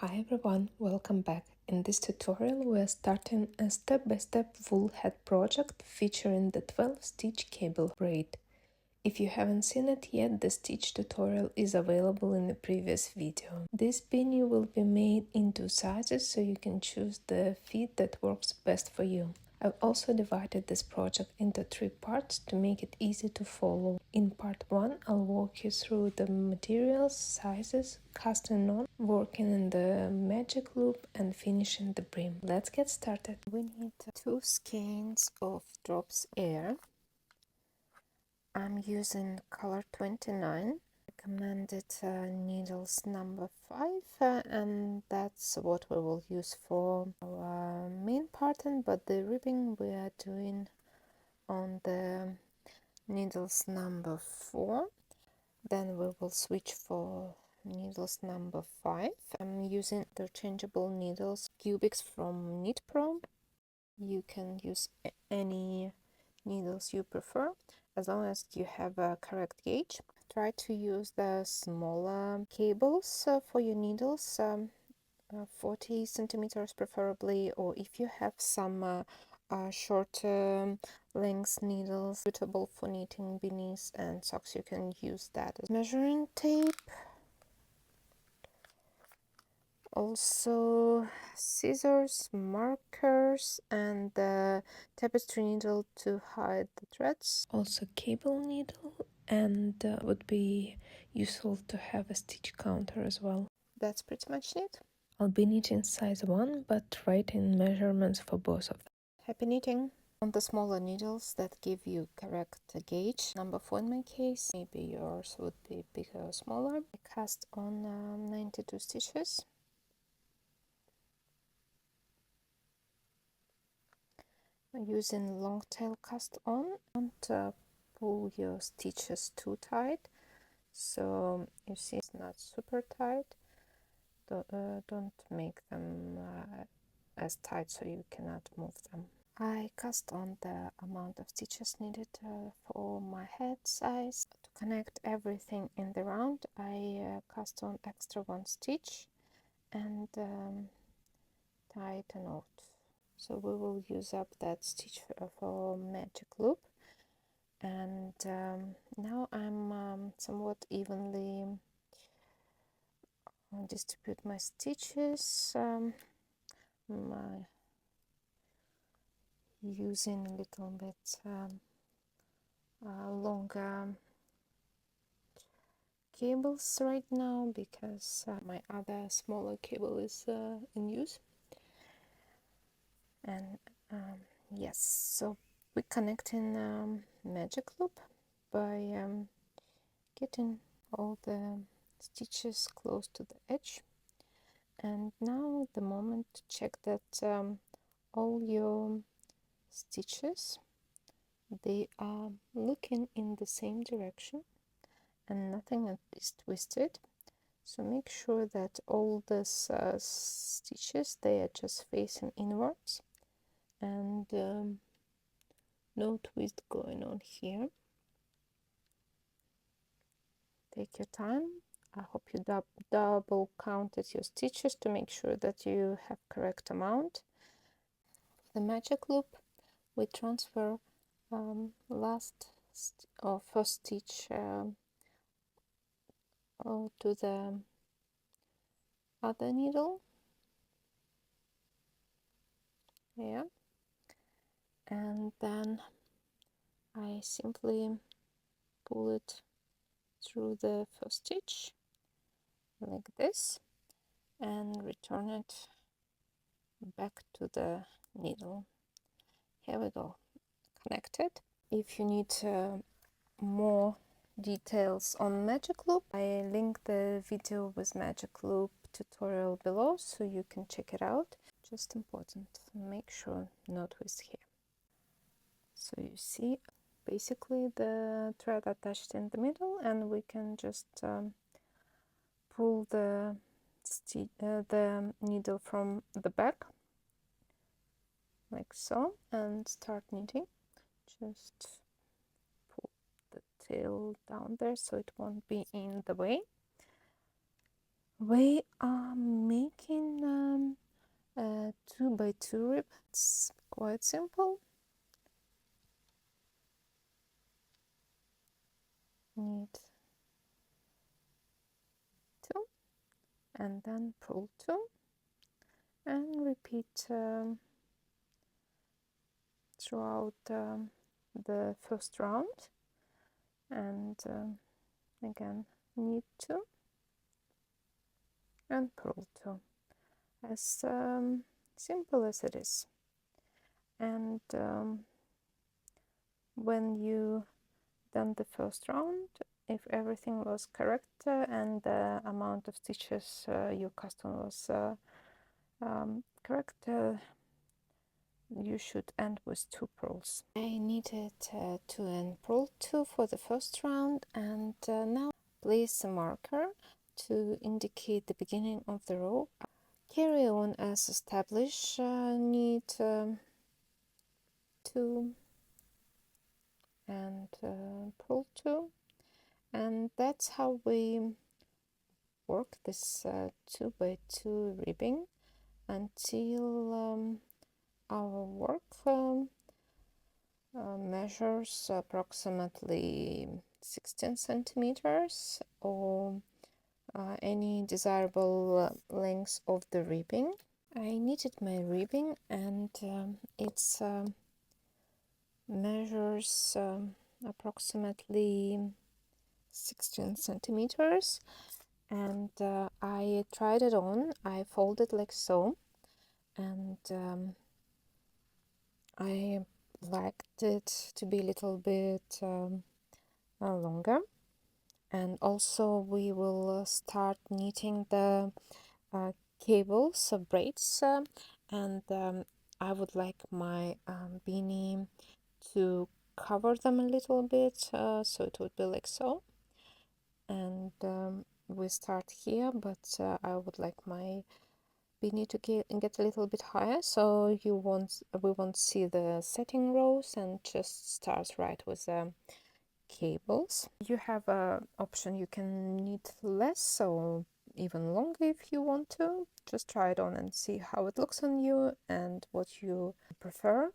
Hi everyone, welcome back. In this tutorial we are starting a step-by-step wool hat project featuring the 12-stitch cable braid. If you haven't seen it yet, the stitch tutorial is available in the previous video. This beanie will be made in two sizes, so you can choose the fit that works best for you. I've also divided this project into 3 parts to make it easy to follow. In part 1, I'll walk you through the materials, sizes, casting on, working in the magic loop and finishing the brim. Let's get started. We need 2 skeins of drops air. I'm using color 29, recommended needles number 5, and that's what we will use for our main pattern, but the ribbing we are doing on the needles number 4. Then we will switch for needles number 5. I'm using interchangeable needles, cubics from Knit Pro. You can use any needles you prefer as long as you have a correct gauge. Try to use the smaller cables for your needles, 40 centimeters preferably, or if you have some short length needles suitable for knitting beanies and socks, you can use that as measuring tape. Also scissors, markers, and the tapestry needle to hide the threads. Also cable needle, and would be useful to have a stitch counter as well. That's pretty much it. I'll be knitting size 1, but writing measurements for both of them. Happy knitting! On the smaller needles that give you correct gauge, number 4 in my case, maybe yours would be bigger or smaller. I cast on 92 stitches. Using long tail cast on, and pull your stitches too tight, so you see it's not super tight. Don't make them as tight so you cannot move them. I cast on the amount of stitches needed for my head size. To connect everything in the round, I cast on extra 1 stitch and tie it a knot. So we will use up that stitch for magic loop, and now I'm somewhat evenly distribute my stitches, using a little bit longer cables right now because my other smaller cable is in use. And yes, so we're connecting magic loop by getting all the stitches close to the edge, and now the moment to check that all your stitches, they are looking in the same direction and nothing is twisted. So make sure that all these stitches, they are just facing inwards, and no twist going on here. Take your time. I hope you double counted your stitches to make sure that you have correct amount. The magic loop, we transfer first stitch to the other needle, yeah, and then I simply pull it through the first stitch like this and return it back to the needle. Here we go, connected. If you need more details on magic loop, I link the video with magic loop tutorial below so you can check it out. Just important, make sure no twist here. So you see basically the thread attached in the middle, and we can just pull the needle from the back like so and start knitting. Just pull the tail down there so it won't be in the way. We are making 2x2 rib. It's quite simple. Knit 2 and then pull 2 and repeat throughout the first round, and again knit 2 and pull 2, as simple as it is. And when you done the first round, if everything was correct and the amount of stitches your customer was correct, you should end with 2 purls. I needed 2 and purl 2 for the first round, and now place a marker to indicate the beginning of the row. Carry on as established, knit 2 and purl 2, and that's how we work this 2x2 ribbing until our work measures approximately 16 centimeters, or any desirable length of the ribbing. I knitted my ribbing, and it's measures approximately 16 centimeters, and I tried it on. I folded like so, and I liked it to be a little bit longer. And also we will start knitting the cables, braids, and I would like my beanie to cover them a little bit, so it would be like so. And we start here, but I would like my beanie to get a little bit higher, so we won't see the setting rows, and just start right with the cables. You have a option, you can knit less or even longer if you want to. Just try it on and see how it looks on you and what you prefer.